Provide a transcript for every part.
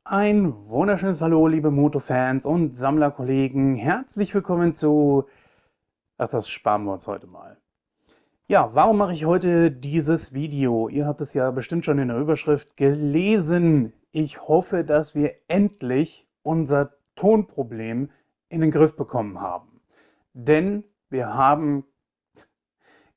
Ein wunderschönes Hallo, liebe Moto-Fans und Sammlerkollegen. Herzlich willkommen zu... Ach, das sparen wir uns heute mal. Ja, warum mache ich heute dieses Video? Ihr habt es ja bestimmt schon in der Überschrift gelesen. Ich hoffe, dass wir endlich unser Tonproblem in den Griff bekommen haben. Denn wir haben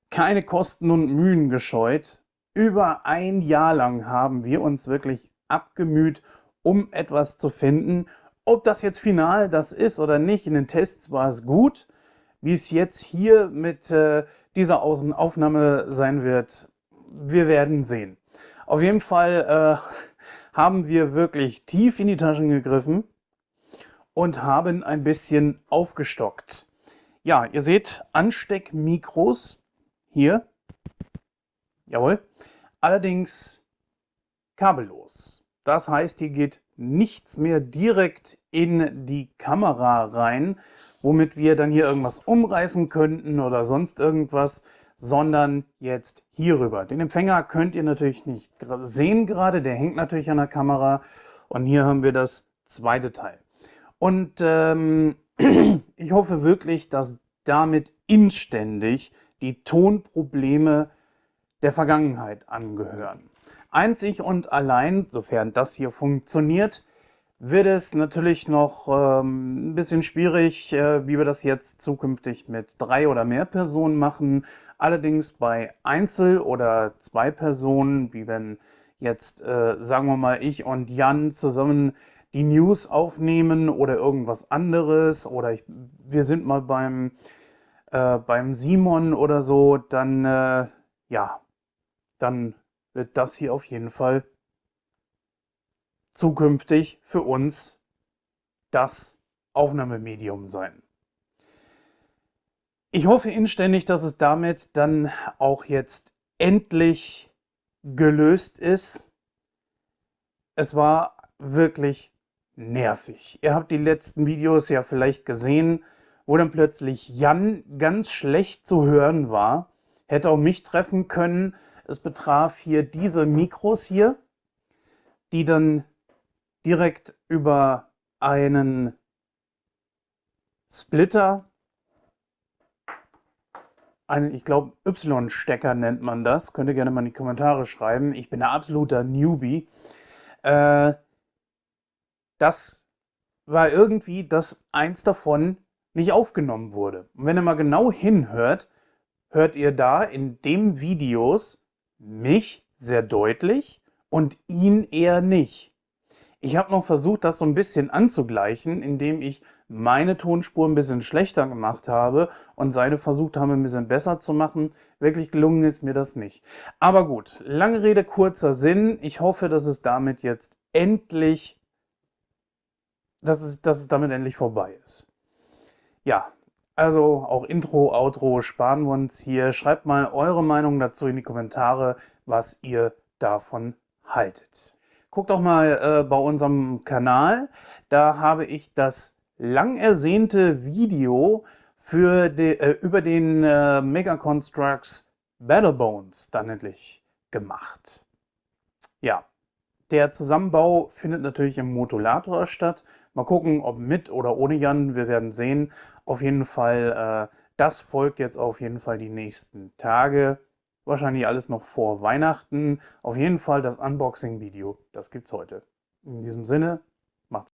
keine Kosten und Mühen gescheut. Über ein Jahr lang haben wir uns wirklich abgemüht, um etwas zu finden. Ob das jetzt final das ist oder nicht, in den Tests war es gut. Wie es jetzt hier mit dieser Aufnahme sein wird, wir werden sehen. Auf jeden Fall haben wir wirklich tief in die Taschen gegriffen und haben ein bisschen aufgestockt. Ja, ihr seht Ansteckmikros hier. Jawohl. Allerdings kabellos. Das heißt, hier geht nichts mehr direkt in die Kamera rein, womit wir dann hier irgendwas umreißen könnten oder sonst irgendwas, sondern jetzt hierüber. Den Empfänger könnt ihr natürlich nicht sehen gerade, der hängt natürlich an der Kamera. Und hier haben wir das zweite Teil. Und ich hoffe wirklich, dass damit inständig die Tonprobleme der Vergangenheit angehören. Einzig und allein, sofern das hier funktioniert, wird es natürlich noch ein bisschen schwierig, wie wir das jetzt zukünftig mit 3 oder mehr Personen machen. Allerdings bei Einzel- oder 2 Personen, wie wenn jetzt, sagen wir mal, ich und Jan zusammen die News aufnehmen oder irgendwas anderes oder wir sind mal beim Simon oder so, dann, ja, dann wird das hier auf jeden Fall zukünftig für uns das Aufnahmemedium sein. Ich hoffe inständig, dass es damit dann auch jetzt endlich gelöst ist. Es war wirklich nervig. Ihr habt die letzten Videos ja vielleicht gesehen, wo dann plötzlich Jan ganz schlecht zu hören war. Hätte auch mich treffen können. Es betraf hier diese Mikros hier, die dann direkt über einen Splitter, ich glaube Y-Stecker nennt man das, könnt ihr gerne mal in die Kommentare schreiben. Ich bin ein absoluter Newbie. Das war irgendwie, dass eins davon nicht aufgenommen wurde. Und wenn ihr mal genau hinhört, hört ihr da in dem Videos mich sehr deutlich und ihn eher nicht. Ich habe noch versucht, das so ein bisschen anzugleichen, indem ich meine Tonspur ein bisschen schlechter gemacht habe und seine versucht habe, ein bisschen besser zu machen. Wirklich gelungen ist mir das nicht. Aber gut, lange Rede, kurzer Sinn. Ich hoffe, dass es damit jetzt endlich, dass es damit endlich vorbei ist. Ja, also auch Intro, Outro sparen wir uns hier. Schreibt mal eure Meinung dazu in die Kommentare, was ihr davon haltet. Guckt auch mal bei unserem Kanal. Da habe ich das lang ersehnte Video über den Mega Construx Battlebones dann endlich gemacht. Ja, der Zusammenbau findet natürlich im Modulator statt. Mal gucken, ob mit oder ohne Jan. Wir werden sehen. Auf jeden Fall, das folgt jetzt auf jeden Fall die nächsten Tage. Wahrscheinlich alles noch vor Weihnachten. Auf jeden Fall das Unboxing-Video. Das gibt's heute. In diesem Sinne,